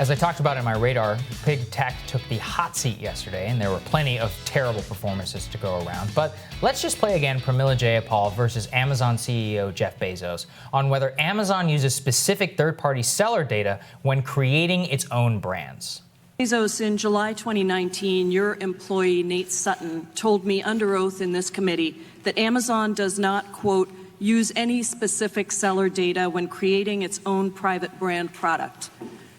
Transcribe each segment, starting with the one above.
As I talked about in my radar, big tech took the hot seat yesterday, and there were plenty of terrible performances to go around. But let's just play again Pramila Jayapal versus Amazon CEO Jeff Bezos on whether Amazon uses specific third-party seller data when creating its own brands. Bezos, in July 2019, your employee, Nate Sutton, told me under oath in this committee that Amazon does not, quote, use any specific seller data when creating its own private brand product.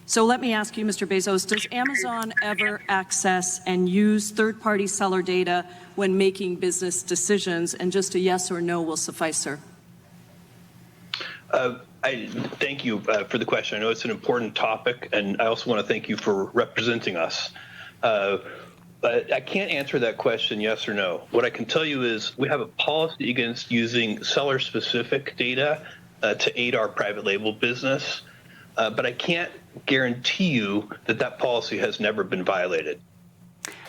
So let me ask you, Mr. Bezos, does Amazon ever access and use third-party seller data when making business decisions? And just a yes or no will suffice, sir. I thank you for the question. I know it's an important topic, and I also want to thank you for representing us. But I can't answer that question yes or no. What I can tell you is we have a policy against using seller-specific data to aid our private label business, but I can't guarantee you that that policy has never been violated.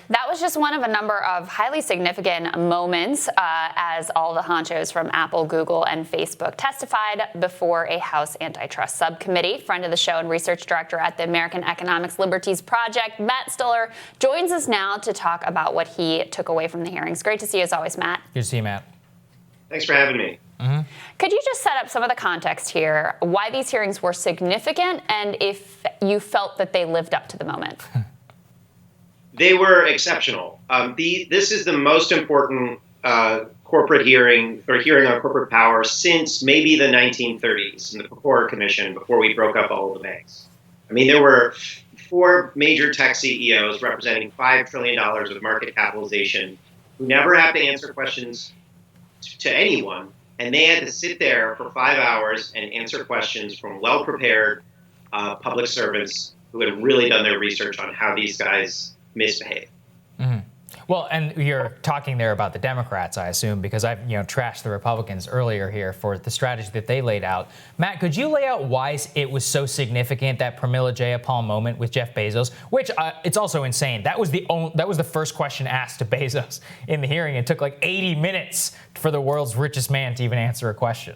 That was just one of a number of highly significant moments as all the honchos from Apple, Google, and Facebook testified before a House antitrust subcommittee. Friend of the show and research director at the American Economic Liberties Project, Matt Stoller, joins us now to talk about what he took away from the hearings. Great to see you as always, Matt. Good to see you, Matt. Thanks for having me. Could you just set up some of the context here, why these hearings were significant, and if you felt that they lived up to the moment? They were exceptional. This is the most important corporate hearing or hearing on corporate power since maybe the 1930s in the Pecora Commission, before we broke up all of the banks. I mean, there were 4 major tech CEOs representing $5 trillion of market capitalization who never have to answer questions to anyone. And they had to sit there for 5 hours and answer questions from well-prepared public servants who had really done their research on how these guys misbehave. Well, and you're talking there about the Democrats, I assume, because I've trashed the Republicans earlier here for the strategy that they laid out. Matt, could you lay out why it was so significant, that Pramila Jayapal moment with Jeff Bezos, which it's also insane. That was the first question asked to Bezos in the hearing. It took like 80 minutes for the world's richest man to even answer a question.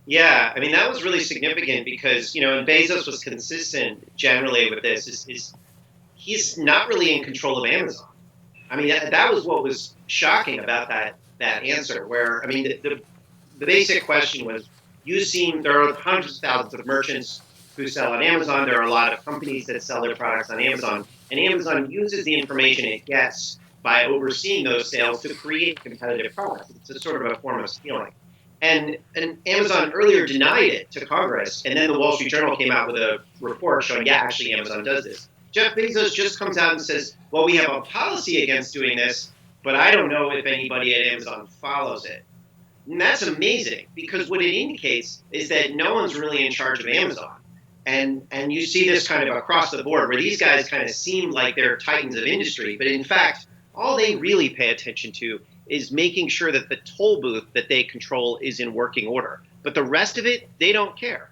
Yeah, I mean, that was really significant because, and Bezos was consistent generally with this, is he's not really in control of Amazon. I mean, that was what was shocking about that answer, where, I mean, the basic question was, there are hundreds of thousands of merchants who sell on Amazon. There are a lot of companies that sell their products on Amazon. And Amazon uses the information it gets by overseeing those sales to create competitive products. It's a sort of a form of stealing. And Amazon earlier denied it to Congress. And then the Wall Street Journal came out with a report showing, yeah, actually Amazon does this. Jeff Bezos just comes out and says, well, we have a policy against doing this, but I don't know if anybody at Amazon follows it. And that's amazing, because what it indicates is that no one's really in charge of Amazon. And you see this kind of across the board, where these guys kind of seem like they're titans of industry, but in fact, all they really pay attention to is making sure that the toll booth that they control is in working order. But the rest of it, they don't care.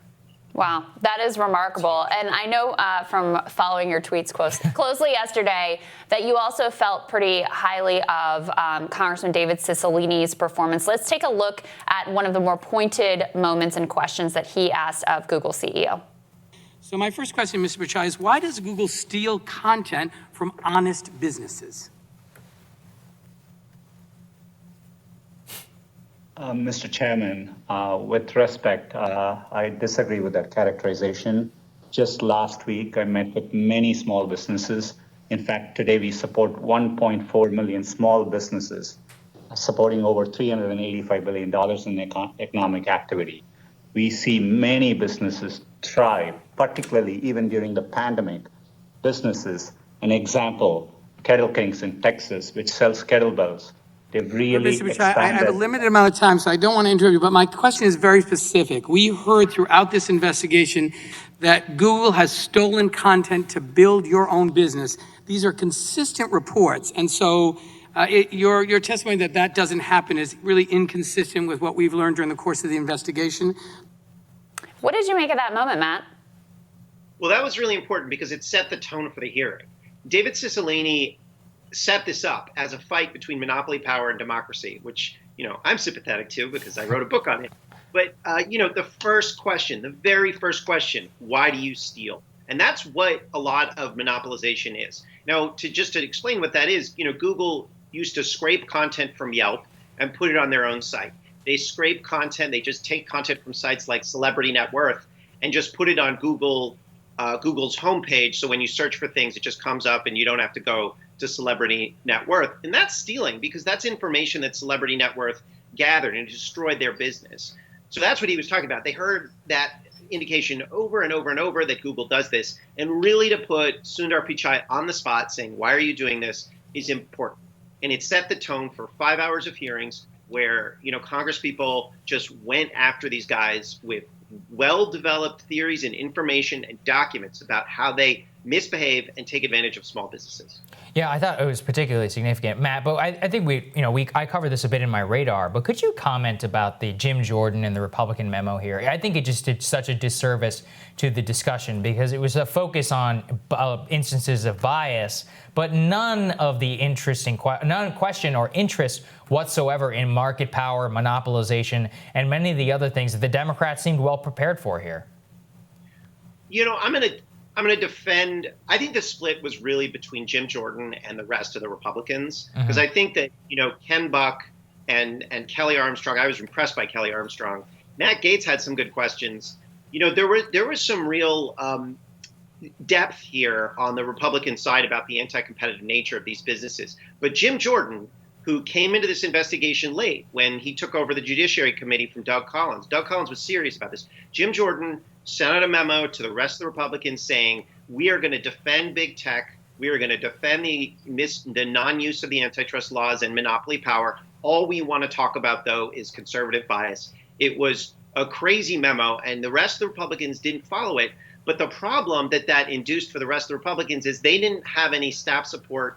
Wow, that is remarkable. And I know from following your tweets closely yesterday that you also felt pretty highly of Congressman David Cicilline's performance. Let's take a look at one of the more pointed moments and questions that he asked of Google CEO. So my first question, Mr. Pichai, is why does Google steal content from honest businesses? Mr. Chairman, with respect, I disagree with that characterization. Just last week, I met with many small businesses. In fact, today we support 1.4 million small businesses, supporting over $385 billion in economic activity. We see many businesses thrive, particularly even during the pandemic. Businesses, an example, Kettle Kings in Texas, which sells kettlebells. They've really Mr. Pichai, I have a limited amount of time, so I don't want to interrupt you, but my question is very specific. We heard throughout this investigation that Google has stolen content to build your own business. These are consistent reports, and so your testimony that doesn't happen is really inconsistent with what we've learned during the course of the investigation. What did you make of that moment, Matt? Well, that was really important because it set the tone for the hearing. David Cicilline set this up as a fight between monopoly power and democracy, which, I'm sympathetic to because I wrote a book on it. But, the very first question, why do you steal? And that's what a lot of monopolization is. Now, to explain what that is, Google used to scrape content from Yelp and put it on their own site. They scrape content. They just take content from sites like Celebrity Net Worth and just put it on Google's homepage. So when you search for things, it just comes up and you don't have to go to Celebrity Net Worth. And that's stealing, because that's information that Celebrity Net Worth gathered and destroyed their business. So that's what he was talking about. They heard that indication over and over and over that Google does this. And really to put Sundar Pichai on the spot saying, why are you doing this, is important. And it set the tone for 5 hours of hearings where, Congress people just went after these guys with well-developed theories and information and documents about how they misbehave and take advantage of small businesses. Yeah, I thought it was particularly significant, Matt. But I think I covered this a bit in my radar. But could you comment about the Jim Jordan and the Republican memo here? I think it just did such a disservice to the discussion because it was a focus on instances of bias, but none question or interest whatsoever in market power, monopolization, and many of the other things that the Democrats seemed well prepared for here. I'm going to defend. I think the split was really between Jim Jordan and the rest of the Republicans, because I think that Ken Buck and Kelly Armstrong. I was impressed by Kelly Armstrong. Matt Gaetz had some good questions. There was some real depth here on the Republican side about the anti-competitive nature of these businesses. But Jim Jordan, who came into this investigation late when he took over the Judiciary Committee from Doug Collins. Doug Collins was serious about this. Jim Jordan sent out a memo to the rest of the Republicans saying, we are going to defend big tech. We are going to defend the non-use of the antitrust laws and monopoly power. All we want to talk about, though, is conservative bias. It was a crazy memo, and the rest of the Republicans didn't follow it. But the problem that induced for the rest of the Republicans is they didn't have any staff support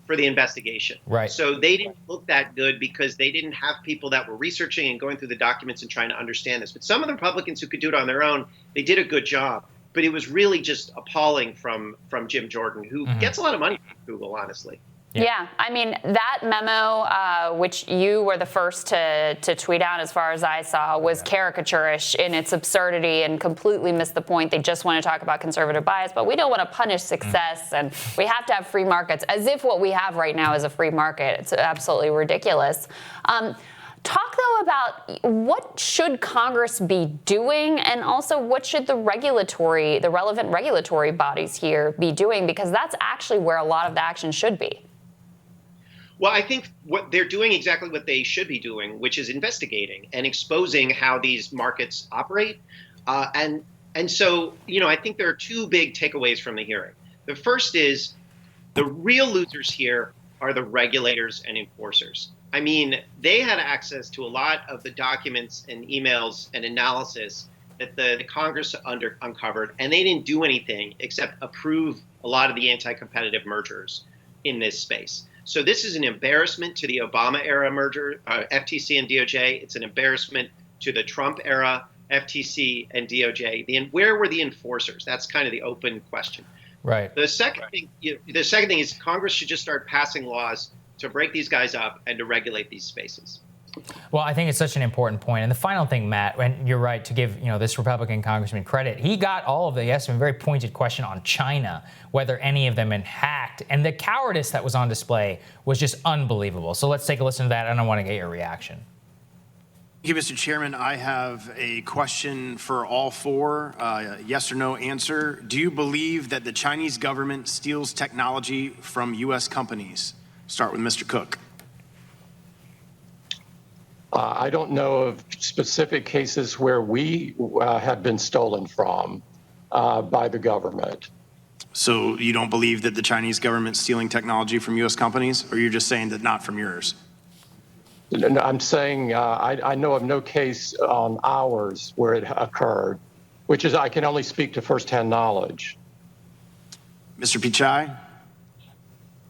for the investigation. Right. So they didn't look that good because they didn't have people that were researching and going through the documents and trying to understand this. But some of the Republicans who could do it on their own, they did a good job. But it was really just appalling from Jim Jordan, who gets a lot of money from Google, honestly. Yeah, I mean, that memo, which you were the first to tweet out as far as I saw, was caricaturish in its absurdity and completely missed the point. They just want to talk about conservative bias, but we don't want to punish success, and we have to have free markets, as if what we have right now is a free market. It's absolutely ridiculous. Talk, though, about what should Congress be doing, and also what should the relevant regulatory bodies here be doing, because that's actually where a lot of the action should be. Well, I think what they're doing exactly what they should be doing, which is investigating and exposing how these markets operate. And so, I think there are two big takeaways from the hearing. The first is the real losers here are the regulators and enforcers. I mean, they had access to a lot of the documents and emails and analysis that the Congress uncovered, and they didn't do anything except approve a lot of the anti-competitive mergers in this space. So this is an embarrassment to the Obama-era merger, FTC and DOJ. It's an embarrassment to the Trump-era FTC and DOJ. Where were the enforcers? That's kind of the open question. Right. The second thing is Congress should just start passing laws to break these guys up and to regulate these spaces. Well, I think it's such an important point. And the final thing, Matt, and you're right to give this Republican congressman credit. He got all of the a very pointed question on China, whether any of them had hacked, and the cowardice that was on display was just unbelievable. So let's take a listen to that, and I want to get your reaction. Thank you, Mr. Chairman. I have a question for all four. Yes or no answer. Do you believe that the Chinese government steals technology from U.S. companies? Start with Mr. Cook. I don't know of specific cases where we have been stolen from by the government. So you don't believe that the Chinese government's stealing technology from U.S. companies, or you're just saying that not from yours? I'm saying I know of no case on ours where it occurred, which is I can only speak to firsthand knowledge. Mr. Pichai,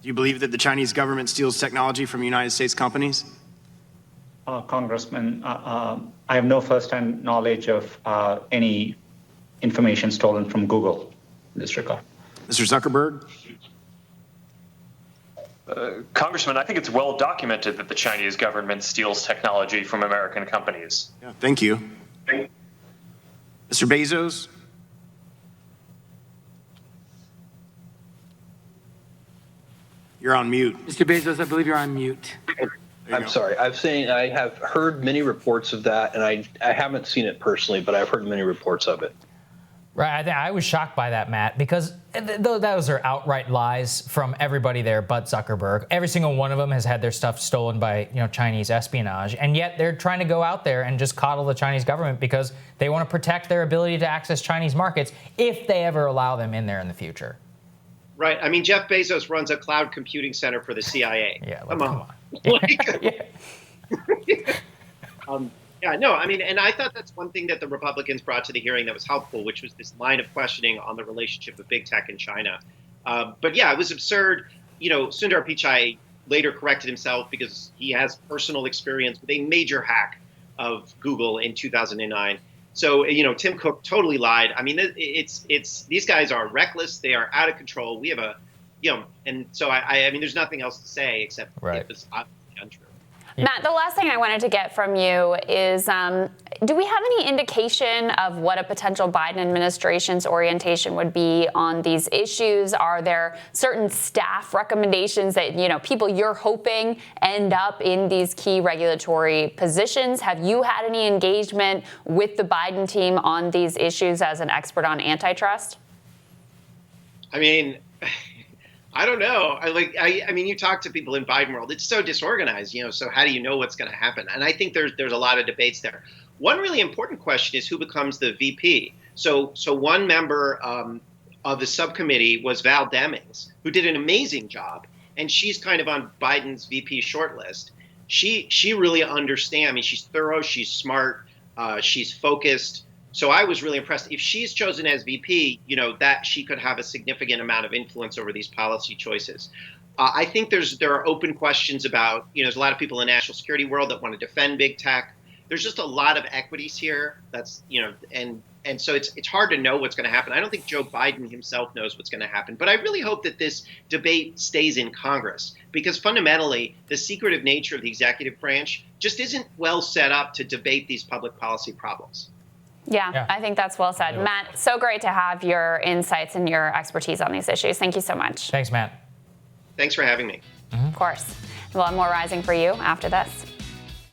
do you believe that the Chinese government steals technology from United States companies? Congressman, I have no first-hand knowledge of any information stolen from Google in this regard. Mr. Zuckerberg? Congressman, I think it's well documented that the Chinese government steals technology from American companies. Yeah, thank you. Mr. Bezos? You're on mute. Mr. Bezos, I believe you're on mute. I'm sorry. I'm saying I have heard many reports of that, and I haven't seen it personally, but I've heard many reports of it. Right, I was shocked by that, Matt, because those are outright lies from everybody there but Zuckerberg. Every single one of them has had their stuff stolen by Chinese espionage, and yet they're trying to go out there and just coddle the Chinese government because they want to protect their ability to access Chinese markets if they ever allow them in there in the future. Right. I mean, Jeff Bezos runs a cloud computing center for the CIA. Yeah, come on. Yeah, no, I mean, and I thought that's one thing that the Republicans brought to the hearing that was helpful, which was this line of questioning on the relationship of big tech and China. But yeah, it was absurd. Sundar Pichai later corrected himself because he has personal experience with a major hack of Google in 2009. So, Tim Cook totally lied. I mean, it's these guys are reckless. They are out of control. We have and so I mean, there's nothing else to say except it's obviously untrue. Matt, the last thing I wanted to get from you is, do we have any indication of what a potential Biden administration's orientation would be on these issues? Are there certain staff recommendations that, people you're hoping end up in these key regulatory positions? Have you had any engagement with the Biden team on these issues as an expert on antitrust? I mean, I don't know. I mean, you talk to people in Biden world. It's so disorganized, so how do you know what's going to happen? And I think there's a lot of debates there. One really important question is who becomes the VP. So one member of the subcommittee was Val Demings, who did an amazing job. And she's kind of on Biden's VP shortlist. She really understands. I mean, she's thorough. She's smart. She's focused. So I was really impressed. If she's chosen as VP, that she could have a significant amount of influence over these policy choices. I think there are open questions about, there's a lot of people in the national security world that want to defend big tech. There's just a lot of equities here. That's, and so it's hard to know what's going to happen. I don't think Joe Biden himself knows what's going to happen. But I really hope that this debate stays in Congress, because fundamentally, the secretive nature of the executive branch just isn't well set up to debate these public policy problems. Yeah, I think that's well said. Matt, so great to have your insights and your expertise on these issues. Thank you so much. Thanks, Matt. Thanks for having me. Of course. We'll have more Rising for you after this.